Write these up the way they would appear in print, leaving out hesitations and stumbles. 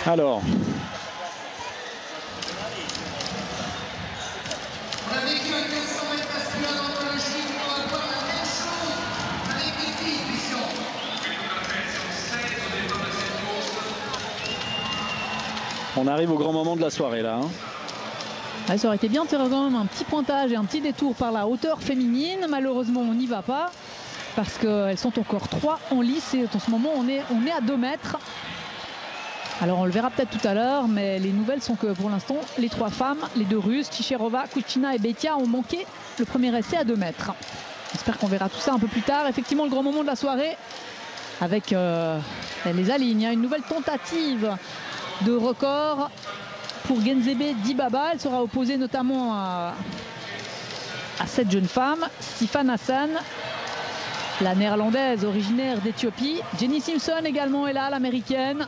Alors. On arrive au grand moment de la soirée là. Ah, ça aurait été bien de faire quand même un petit pointage et un petit détour par la hauteur féminine. Malheureusement, on n'y va pas parce qu'elles sont encore 3 en lice et en ce moment, on est à 2 mètres. Alors, on le verra peut-être tout à l'heure, mais les nouvelles sont que pour l'instant, les 3 femmes, les 2 Russes, Ticherova, Kuchina et Betia, ont manqué le premier essai à 2 mètres. J'espère qu'on verra tout ça un peu plus tard. Effectivement, le grand moment de la soirée avec les alignes. Une nouvelle tentative de record pour Genzebe Dibaba. Elle sera opposée notamment à cette jeune femme, Sifan Hassan, la néerlandaise originaire d'Éthiopie. Jenny Simpson également est là, l'américaine.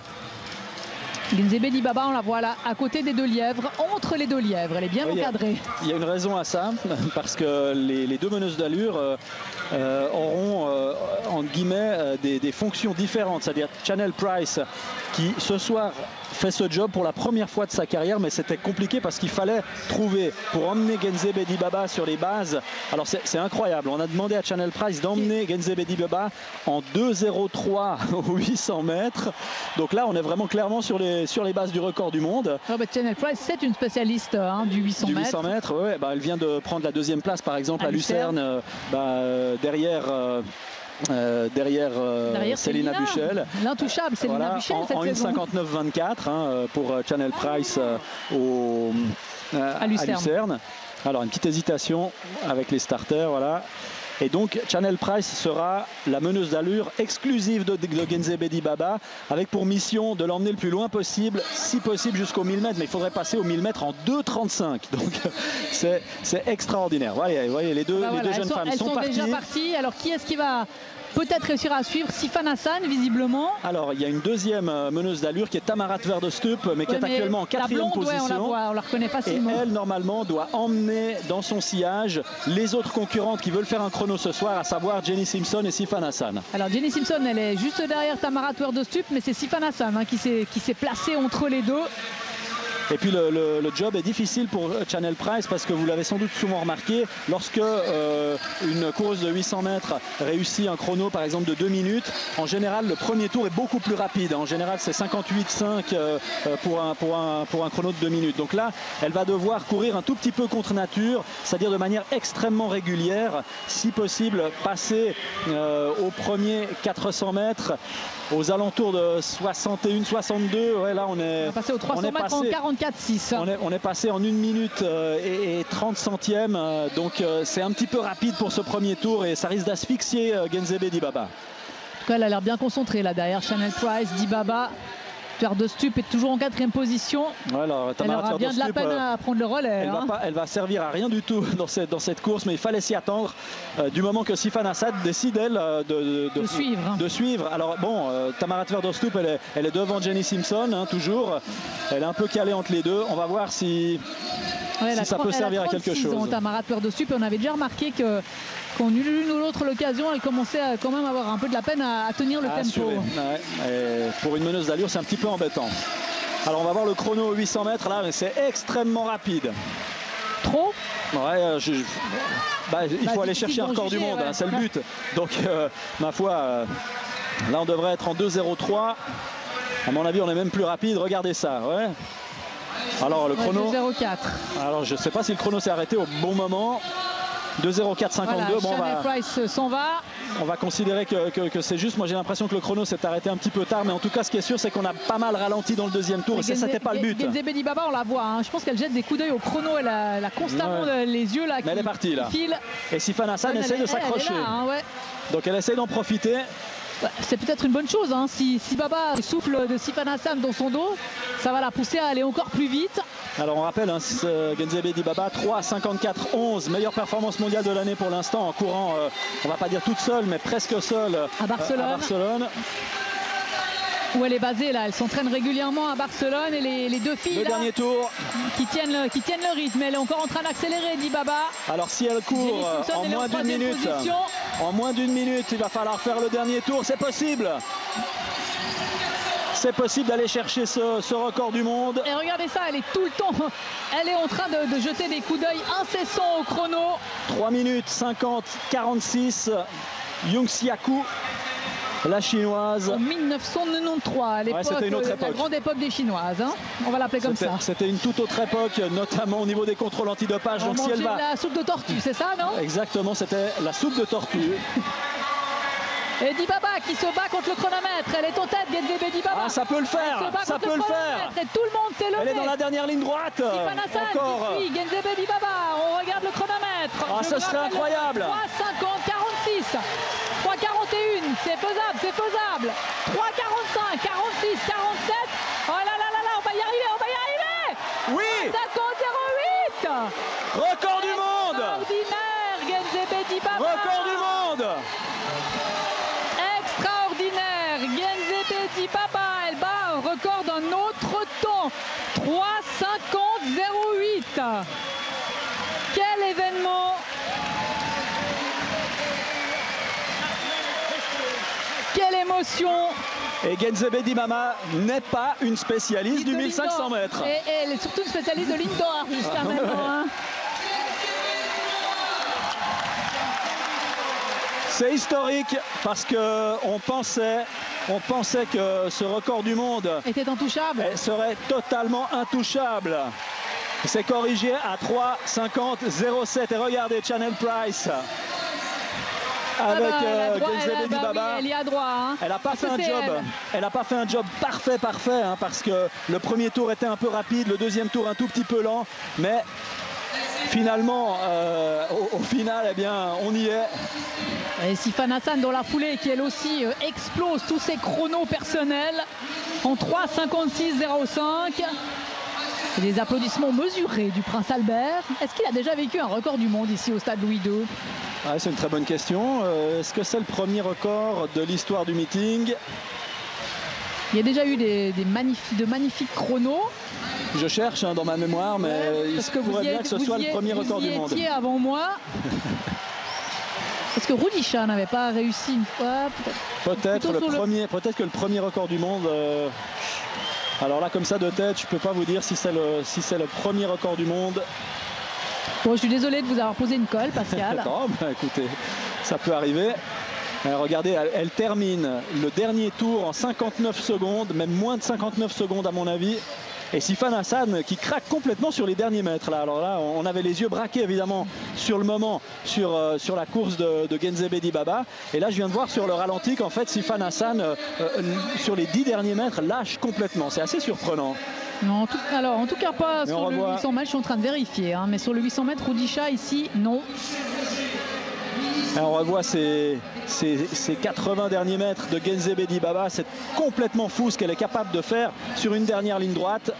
Genzebe Dibaba, on la voit là, à côté des 2 lièvres, entre les 2 lièvres. Elle est bien encadrée. Il y a une raison à ça, parce que les 2 meneuses d'allure auront, entre guillemets, des fonctions différentes. C'est-à-dire Chanel Price, qui ce soir fait ce job pour la première fois de sa carrière, mais c'était compliqué parce qu'il fallait trouver pour emmener Genzebe Dibaba sur les bases. Alors c'est incroyable, on a demandé à Chanel Price d'emmener Genzebe Dibaba en 2,03 aux 800 mètres. Donc là on est vraiment clairement sur les bases du record du monde. Chanel Price, c'est une spécialiste du 800 mètres. Du 800 mètres, ouais, elle vient de prendre la 2e place par exemple à Lucerne, derrière Célina Buchel. L'intouchable Célina Buchel en 1,59,24 pour Chanel Price à Lucerne. Alors une petite hésitation avec les starters, voilà. Et donc Chanel Price sera la meneuse d'allure exclusive de Genzebe Dibaba, avec pour mission de l'emmener le plus loin possible, si possible jusqu'au 1000 mètres, mais il faudrait passer au 1000 mètres en 2,35. Donc c'est extraordinaire. Voilà, vous voyez, les deux jeunes femmes sont déjà parties. Alors qui est-ce qui va peut-être réussir à suivre? Sifan Hassan, visiblement. Alors il y a une 2e meneuse d'allure qui est Tamarat Tversdorp, mais qui est actuellement en 4e position. On la reconnaît facilement. Et elle normalement doit emmener dans son sillage les autres concurrentes qui veulent faire un chrono ce soir, à savoir Jenny Simpson et Sifan Hassan. Alors Jenny Simpson, elle est juste derrière Tamarat Tversdorp, mais c'est Sifan Hassan qui s'est placé entre les 2. Et puis le job est difficile pour Chanel Price parce que vous l'avez sans doute souvent remarqué, lorsque une coureuse de 800 mètres réussit un chrono par exemple de 2 minutes, en général le premier tour est beaucoup plus rapide. En général c'est 58,5 pour un chrono de 2 minutes. Donc là elle va devoir courir un tout petit peu contre nature, c'est-à-dire de manière extrêmement régulière, si possible passer au premier 400 mètres aux alentours de 61-62. Ouais, là on est passé aux 300 mètres en 44,6. On est passé en 1 minute et 30 centièmes, donc c'est un petit peu rapide pour ce premier tour et ça risque d'asphyxier Genzebe Dibaba. En tout cas elle a l'air bien concentrée là derrière Chanel Price. Dibaba, Tversdorp est toujours en 4e position. Voilà, elle aura bien de la peine à prendre le relais. Elle va servir à rien du tout dans cette course, mais il fallait s'y attendre du moment que Sifan Hassan décide elle de suivre. Alors bon, Tamarat Tversdorp elle est devant Jenny Simpson toujours. Elle est un peu calée entre les deux. On va voir si ça peut servir à quelque chose. Tamarat Tversdorp, on avait déjà remarqué qu'en l'une ou l'autre l'occasion, elle commençait à quand même avoir un peu de la peine à tenir le tempo. Ouais, pour une meneuse d'allure, c'est un petit peu embêtant. Alors on va voir le chrono aux 800 mètres là, mais c'est extrêmement rapide. Trop ? Ouais, il faut aller chercher un record du monde, c'est le but. Donc ma foi, là on devrait être en 2,03. À mon avis on est même plus rapide, regardez ça. Ouais. Alors le chrono. 2,04. Alors je ne sais pas si le chrono s'est arrêté au bon moment. 2,04,52. Voilà, bon, Price s'en va. On va considérer que c'est juste. Moi j'ai l'impression que le chrono s'est arrêté un petit peu tard, mais en tout cas ce qui est sûr c'est qu'on a pas mal ralenti dans le 2e tour et c'était pas le but. Genzebe Dibaba, on la voit, je pense qu'elle jette des coups d'œil au chrono, elle a constamment les yeux là. Mais elle est partie là. Et Sifan Hassan essaie de s'accrocher. Donc elle essaie d'en profiter. C'est peut-être une bonne chose, si Baba souffle de Sifan Hassan dans son dos, ça va la pousser à aller encore plus vite. Alors on rappelle, Genzebe Dibaba 3,54,11, meilleure performance mondiale de l'année pour l'instant en courant, on va pas dire toute seule, mais presque seule à Barcelone. Où elle est basée là, elle s'entraîne régulièrement à Barcelone et les 2 filles le dernier tour qui tiennent le rythme. Elle est encore en train d'accélérer, Dibaba. Alors si elle court en moins d'1 minute, il va falloir faire le dernier tour, c'est possible. c'est possible d'aller chercher ce record du monde. Et regardez ça, elle est tout le temps, elle est en train de jeter des coups d'œil incessants au chrono. 3 minutes 50-46, Young Siaku, la chinoise. En 1993, à l'époque, c'était une autre époque. La grande époque des Chinoises, hein. On va l'appeler comme ça. C'était une toute autre époque, notamment au niveau des contrôles antidopage. On Donc si elle va... la soupe de tortue, c'est ça, non? Exactement, c'était la soupe de tortue. Et Dibaba qui se bat contre le chronomètre. Elle est en tête, Genzebe Dibaba. Ah, ça peut le faire, ça peut le faire. Et tout le monde s'est levé. Elle est dans la dernière ligne droite. Sifan Hassan Encore. qui suit Genzebe Dibaba. On regarde le chronomètre. Ah, ce serait incroyable. 3,50, 46. 3,41. C'est faisable, c'est faisable. 3,45, 46, 47. Oh là là là là, on va y arriver, on va y arriver. Oui. 50,08. Record du monde. Extraordinaire, Genzebe Dibaba. Record du monde. Extraordinaire, Genzebe Dibaba, elle bat un record d'un autre temps, 3,50,08. Quel événement! Quelle émotion! Et Genzebe Dibaba n'est pas une spécialiste du 1500 mètres. Et elle est surtout une spécialiste de l'indoor jusqu'à maintenant. Hein. C'est historique parce qu'on pensait que ce record du monde était intouchable. Serait totalement intouchable. C'est corrigé à 3,50,07 et regardez Chanel Price avec Genzebe Dibaba. Elle y a droit. Hein. Elle n'a pas fait un job. Elle n'a pas fait un job parfait hein, parce que le premier tour était un peu rapide, le deuxième tour un tout petit peu lent, mais finalement, au final, eh bien, on y est. Et Sifan Hassan dans la foulée qui elle aussi explose tous ses chronos personnels en 3,56,05. Des applaudissements mesurés du Prince Albert. Est-ce qu'il a déjà vécu un record du monde ici au stade Louis II? C'est une très bonne question. Est-ce que c'est le premier record de l'histoire du meeting? Il y a déjà eu de magnifiques chronos. Je cherche dans ma mémoire, mais il faudrait bien que ce soit le premier record du monde. Vous y étiez avant moi. Est-ce que Rudisha n'avait pas réussi une fois? Peut-être que le premier record du monde. Alors là, comme ça de tête, je peux pas vous dire si c'est le premier record du monde. Bon, je suis désolé de vous avoir posé une colle, Pascal. Non, écoutez, ça peut arriver. Regardez, elle termine le dernier tour en 59 secondes, même moins de 59 secondes à mon avis. Et Sifan Hassan qui craque complètement sur les derniers mètres. Là. Alors là, on avait les yeux braqués évidemment sur le moment, sur la course de Genzebe Dibaba. Et là, je viens de voir sur le ralenti qu'en fait, Sifan Hassan, sur les 10 derniers mètres, lâche complètement. C'est assez surprenant. Non, en tout cas pas sur le 800 mètres, je suis en train de vérifier. Hein, mais sur le 800 mètres, Rudisha ici, non. Et on revoit ces 80 derniers mètres de Genzebe Dibaba. C'est complètement fou ce qu'elle est capable de faire sur une dernière ligne droite.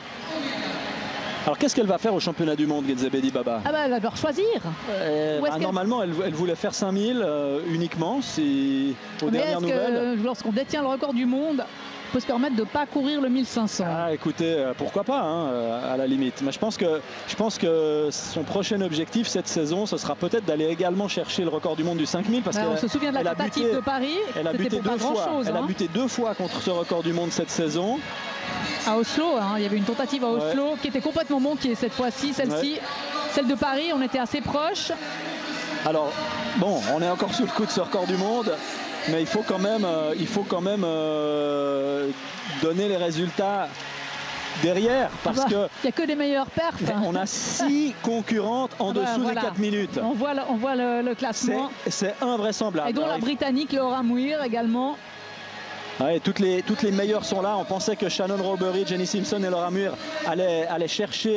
Alors qu'est-ce qu'elle va faire au championnat du monde, Genzebe Dibaba? Elle va devoir choisir. Normalement, elle voulait faire 5000 uniquement, aux dernières nouvelles. Lorsqu'on détient le record du monde, peut se permettre de ne pas courir le 1500. Écoutez, pourquoi pas, hein, à la limite. Mais je pense que son prochain objectif cette saison, ce sera peut-être d'aller également chercher le record du monde du 5000. Parce on se souvient de la tentative de Paris. Elle a buté deux fois. Elle a buté 2 fois contre ce record du monde cette saison. À Oslo, hein, il y avait une tentative à Oslo qui était complètement manquée cette fois-ci. Celle-ci, celle de Paris, on était assez proche. Alors, bon, on est encore sous le coup de ce record du monde. Mais il faut quand même donner les résultats derrière parce que il n'y a que des meilleures perfs. On a 6 concurrentes en dessous des 4 minutes. On voit le classement. C'est invraisemblable. Et dont la Britannique Laura Muir également. Toutes les meilleures sont là. On pensait que Shannon Roberry, Jenny Simpson et Laura Muir allaient chercher